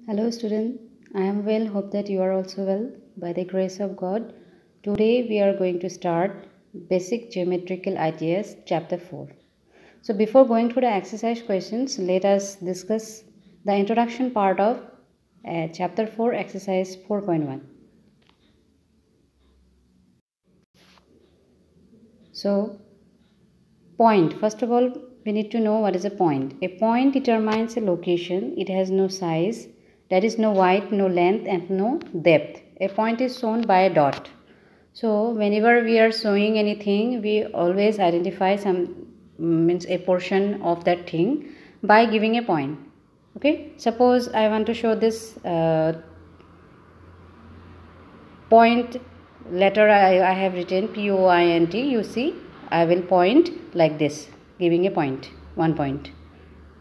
Hello student, I am well, hope that you are also well. By the grace of God, today we are going to start Basic Geometrical Ideas Chapter 4. So before going through the exercise questions, let us discuss the introduction part of Chapter 4 Exercise 4.1. So point, first of all we need to know what is a point. A point determines a location, it has no size, that is no height, no length and no depth. A point is shown by a dot. So whenever we are showing anything, we always identify means a portion of that thing by giving a point. Okay, suppose I want to show this point letter. I have written point. You see, I will point like this, giving a point, 1 point.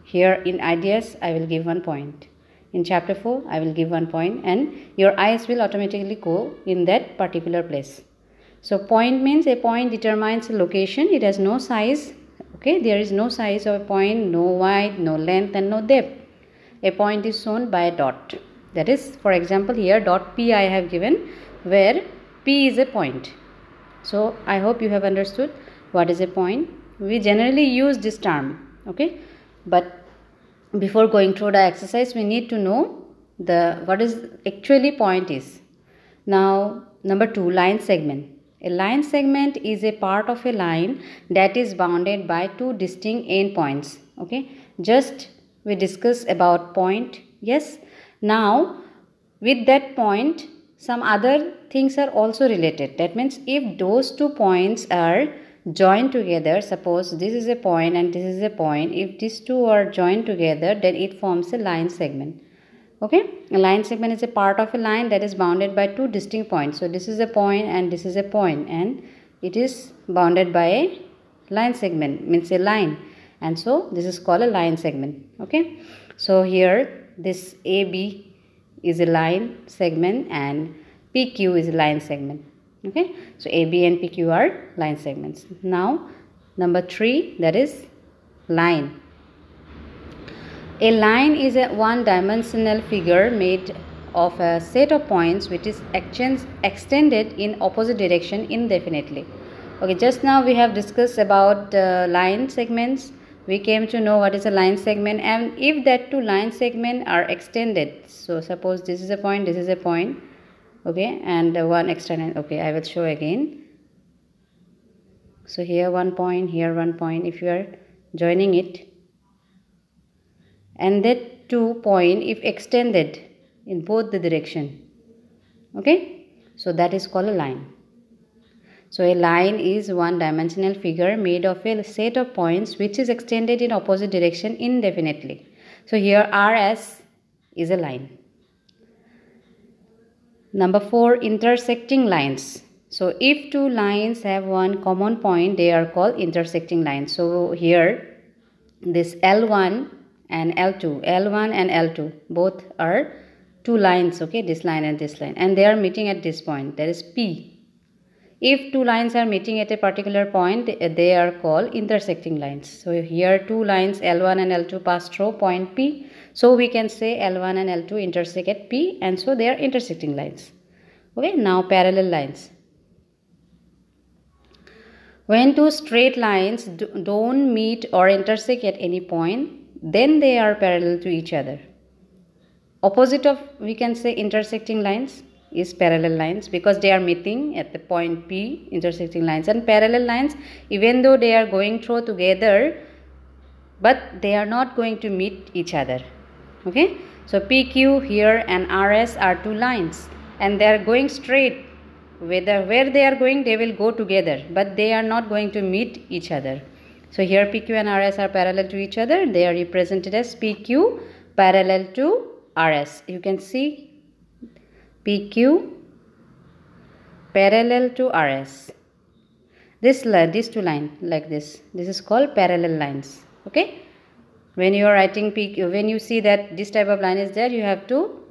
Here in ideas I will give 1 point. In chapter 4 I will give 1 point, and your eyes will automatically go in that particular place. So point means a point determines a location, it has no size. Okay, there is no size of a point, no height, no length and no depth. A point is shown by a dot. That is, for example, here dot P I have given, where P is a point. So I hope you have understood what is a point. We generally use this term, okay, but before going through the exercise we need to know what is actually point is. Now number 2, line segment. A line segment is a part of a line that is bounded by 2 distinct endpoints. Okay, just we discuss about point. Yes, now with that point some other things are also related. That means if those 2 points are joined together, suppose this is a point and this is a point, if these 2 are joined together, then it forms a line segment. Okay, a line segment is a part of a line that is bounded by 2 distinct points. So this is a point and this is a point, and it is bounded by a line segment, means a line, and so this is called a line segment. Okay, so here this AB is a line segment and PQ is a line segment. Okay, so AB and PQ are line segments. Now number 3, that is line. A line is a one-dimensional figure made of a set of points which is extended in opposite direction indefinitely. Okay, just now we have discussed about line segments. We came to know what is a line segment, and if that 2 line segments are extended, so suppose this is a point, this is a point, okay, and one extended. Okay, I will show again. So here 1 point, here 1 point. If you are joining it, and that 2 point if extended in both the direction, okay, so that is called a line. So a line is one-dimensional figure made of a set of points which is extended in opposite direction indefinitely. So here RS is a line. Number 4, intersecting lines. So if 2 lines have one common point, they are called intersecting lines. So here this L1 and L2, L1 and L2 both are 2 lines, okay, this line and this line, and they are meeting at this point, that is P. If 2 lines are meeting at a particular point, they are called intersecting lines. So here 2 lines L1 and L2 pass through point P. So we can say L1 and L2 intersect at P, and so they are intersecting lines. Okay, now parallel lines. When 2 straight lines don't meet or intersect at any point, then they are parallel to each other. Opposite of, we can say, intersecting lines is parallel lines, because they are meeting at the point P, intersecting lines. And parallel lines, even though they are going through together, but they are not going to meet each other. Okay, so PQ here and RS are 2 lines, and they are going straight. Where they are going, they will go together, but they are not going to meet each other. So here PQ and RS are parallel to each other. They are represented as PQ parallel to RS. You can see PQ parallel to RS. These 2 lines like this is called parallel lines. Okay, when you are writing PQ, when you see that this type of line is there, you have to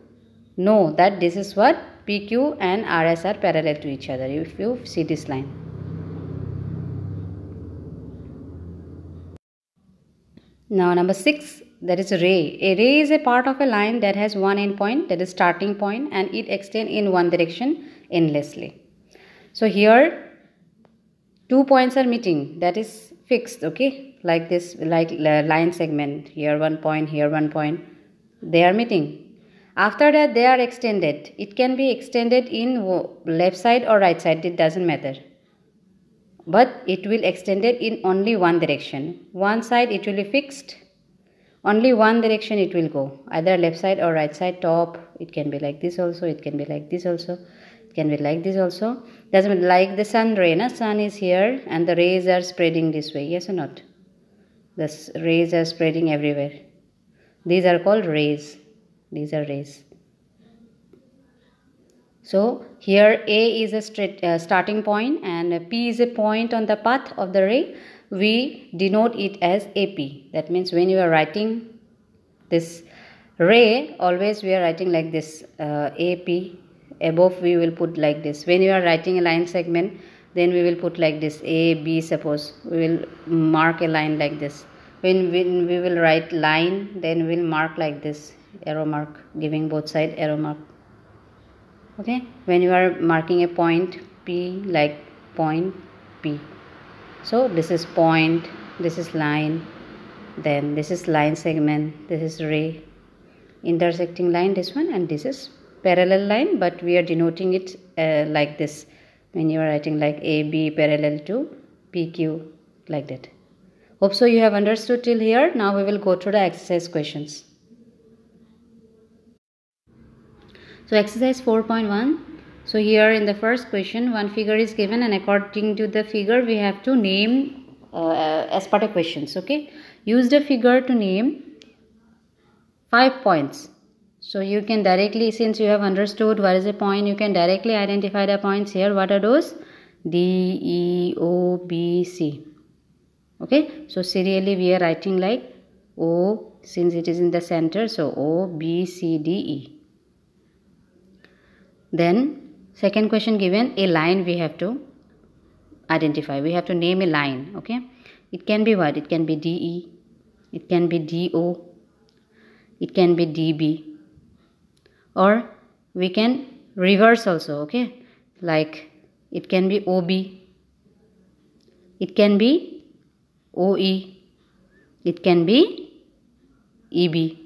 know that this is what PQ and RS are parallel to each other if you see this line. Now number 6, that is ray. A ray is a part of a line that has one endpoint, that is starting point, and it extends in one direction endlessly. So here 2 points are meeting, that is fixed, okay, like this, like line segment, here 1 point, here 1 point, they are meeting. After that they are extended. It can be extended in left side or right side, it doesn't matter, but it will extend it in only one direction. One side it will be fixed, only one direction it will go, either left side or right side. Top, it can be like this also, it can be like this also, it can be like this also. Doesn't matter, like the sun ray, na? Sun is here and the rays are spreading this way, yes or not? The rays are spreading everywhere. These are called rays. These are rays. So here A is a starting point and P is a point on the path of the ray. We denote it as AP. That means when you are writing this ray, always we are writing like this, AP. Above we will put like this. When you are writing a line segment, then we will put like this, A, B, suppose. We will mark a line like this. When we will write line, then we will mark like this, arrow mark, giving both side arrow mark. Okay, when you are marking a point P, like point P. So this is point, this is line, then this is line segment, this is ray, intersecting line, this one, and this is parallel line, but we are denoting it like this when you are writing like AB parallel to PQ, like that. Hope so you have understood till here. Now we will go to the exercise questions. So exercise 4.1. So here in the first question, one figure is given and according to the figure we have to name as part of questions. Okay, use the figure to name 5 points. So you can directly, since you have understood what is a point, you can directly identify the points here. What are those? D, E, O, B, C. Okay, so serially we are writing like O, since it is in the center, so O, B, C, D, E. Then second question given, a line we have to identify. We have to name a line. Okay, it can be what? It can be DE, it can be DO, it can be DB, or we can reverse also. Okay, like it can be OB, it can be OE, it can be EB,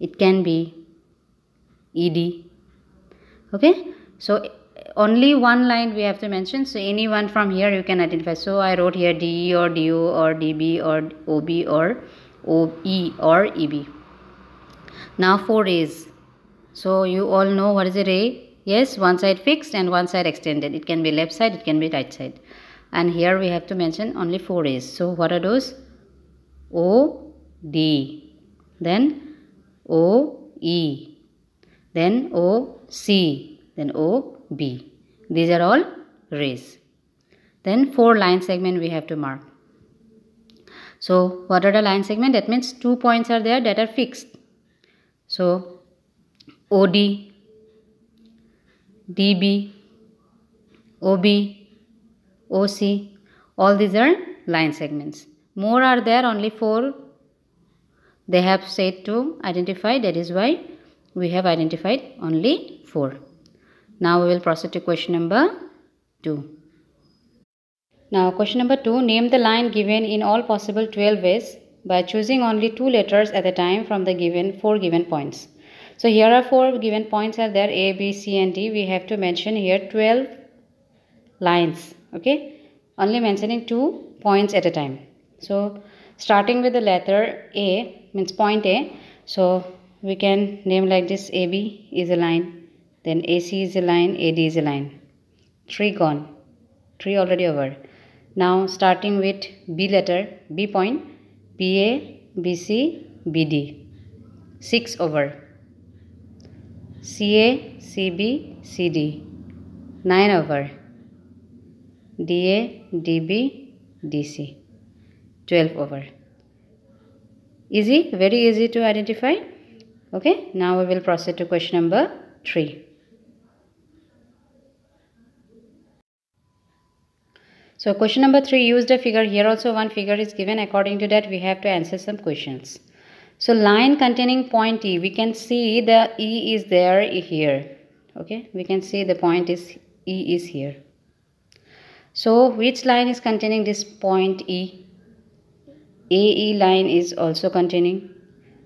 it can be ED. Okay, so only one line we have to mention, so any one from here you can identify. So I wrote here DE or DO or DB or OB or OE or EB. Now 4 rays. So you all know what is a ray? Yes, one side fixed and one side extended. It can be left side, it can be right side. And here we have to mention only 4 rays. So what are those? OD, then OE, then OC, then OB. These are all rays. Then 4 line segment we have to mark. So what are the line segment? That means 2 points are there that are fixed. So OD, DB, OB, OC, all these are line segments. More are there, only 4 they have said to identify, that is why we have identified only 4. Now we will proceed to question number 2. Now question number 2, name the line given in all possible 12 ways by choosing only 2 letters at a time from the 4 given points. So here are 4 given points are there, A, B, C and D. We have to mention here 12 lines. Okay, only mentioning 2 points at a time. So starting with the letter A, means point A. So we can name like this, AB is a line, then AC is a line, AD is a line. 3 gone, 3 already over. Now starting with B letter, B point, BA, BC, BD, 6 over. CA, CB, CD, 9 over. DA, DB, DC, 12 over. Easy, very easy to identify. Okay, now we will proceed to question number 3. So question number 3, use the figure. Here also one figure is given. According to that we have to answer some questions. So line containing point E, we can see the E is there here. Okay, we can see the point is E is here. So which line is containing this point E? AE line is also containing,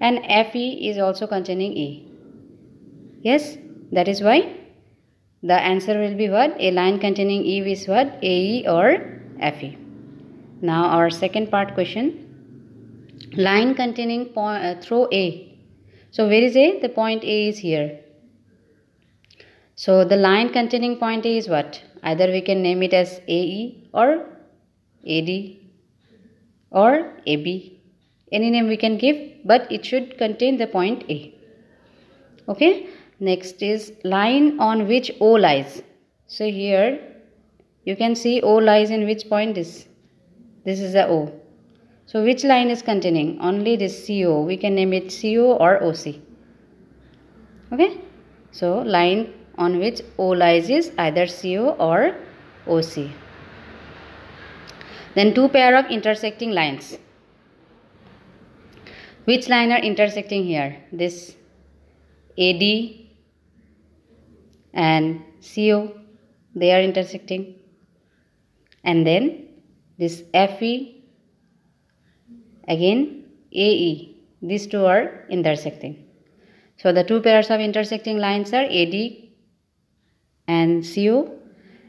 and FE is also containing E. Yes, that is why the answer will be what? A line containing E is what? AE or FE. Now our second part question. Line containing through A. So where is A? The point A is here. So the line containing point A is what? Either we can name it as AE or AD or AB. Any name we can give, but it should contain the point A. Okay. Next is line on which O lies. So here you can see O lies in which point? This is the O. So which line is containing? Only this CO. We can name it CO or OC. Okay. So line on which O lies is either CO or OC. Then two pair of intersecting lines. Which line are intersecting here? This AD and CO, they are intersecting. And then this FE, again AE, these two are intersecting. So the two pairs of intersecting lines are AD and CO,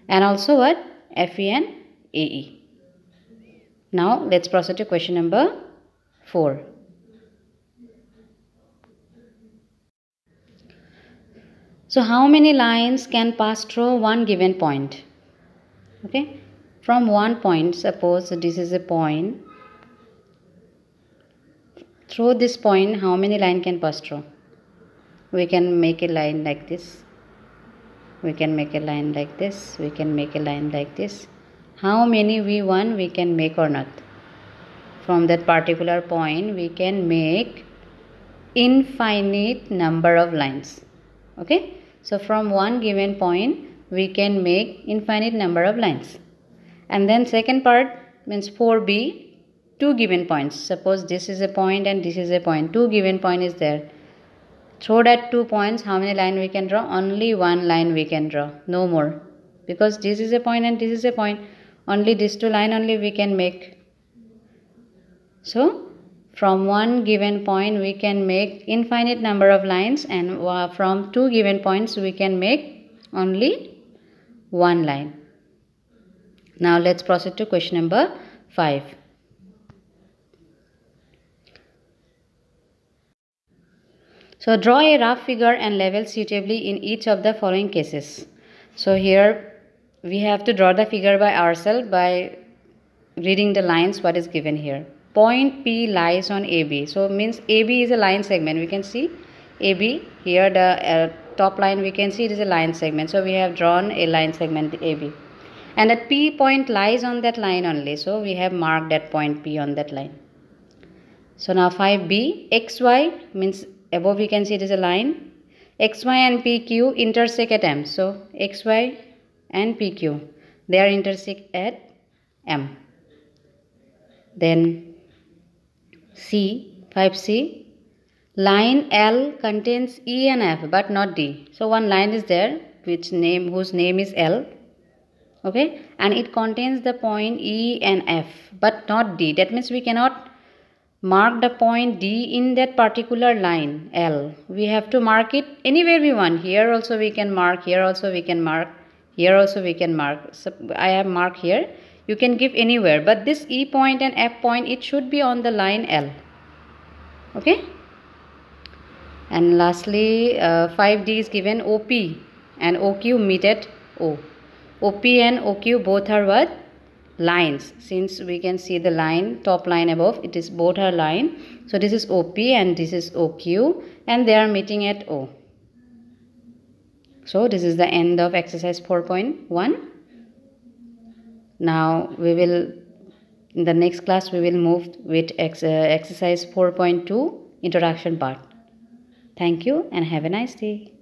and also what? FE and AE. Now let's proceed to question number 4. So how many lines can pass through one given point? Okay, from one point, suppose this is a point. Through this point, how many lines can pass through? We can make a line like this. We can make a line like this. We can make a line like this. How many we want we can make or not? From that particular point, we can make infinite number of lines. Okay. So from one given point, we can make infinite number of lines. And then second part means 4b, two given points. Suppose this is a point and this is a point. Two given point is there. Through that 2 points, how many line we can draw? Only one line we can draw. No more. Because this is a point and this is a point. Only these two line only we can make. So from one given point, we can make infinite number of lines, and from two given points, we can make only one line. Now let's proceed to question number 5. So draw a rough figure and level suitably in each of the following cases. So here we have to draw the figure by ourselves by reading the lines what is given here. Point P lies on AB. So means AB is a line segment. We can see AB here, the top line we can see it is a line segment. So we have drawn a line segment AB. And that P point lies on that line only. So we have marked that point P on that line. So now 5B, XY means above we can see it is a line. XY and PQ intersect at M. So XY and PQ, they are intersect at M. Then C, 5C, line L contains E and F but not D. So one line is there whose name is L. Okay, and it contains the point E and F but not D. That means we cannot mark the point D in that particular line L. We have to mark it anywhere we want. Here also we can mark, here also we can mark, here also we can mark. So I have marked here. You can give anywhere, but this E point and F point, it should be on the line L. Okay. And lastly, 5D is given OP and OQ meet at O. OP and OQ both are what? Lines. Since we can see the line, top line above, it is both are line. So this is OP and this is OQ, and they are meeting at O. So this is the end of exercise 4.1. Now we will, in the next class, we will move with exercise 4.2 introduction part. Thank you and have a nice day.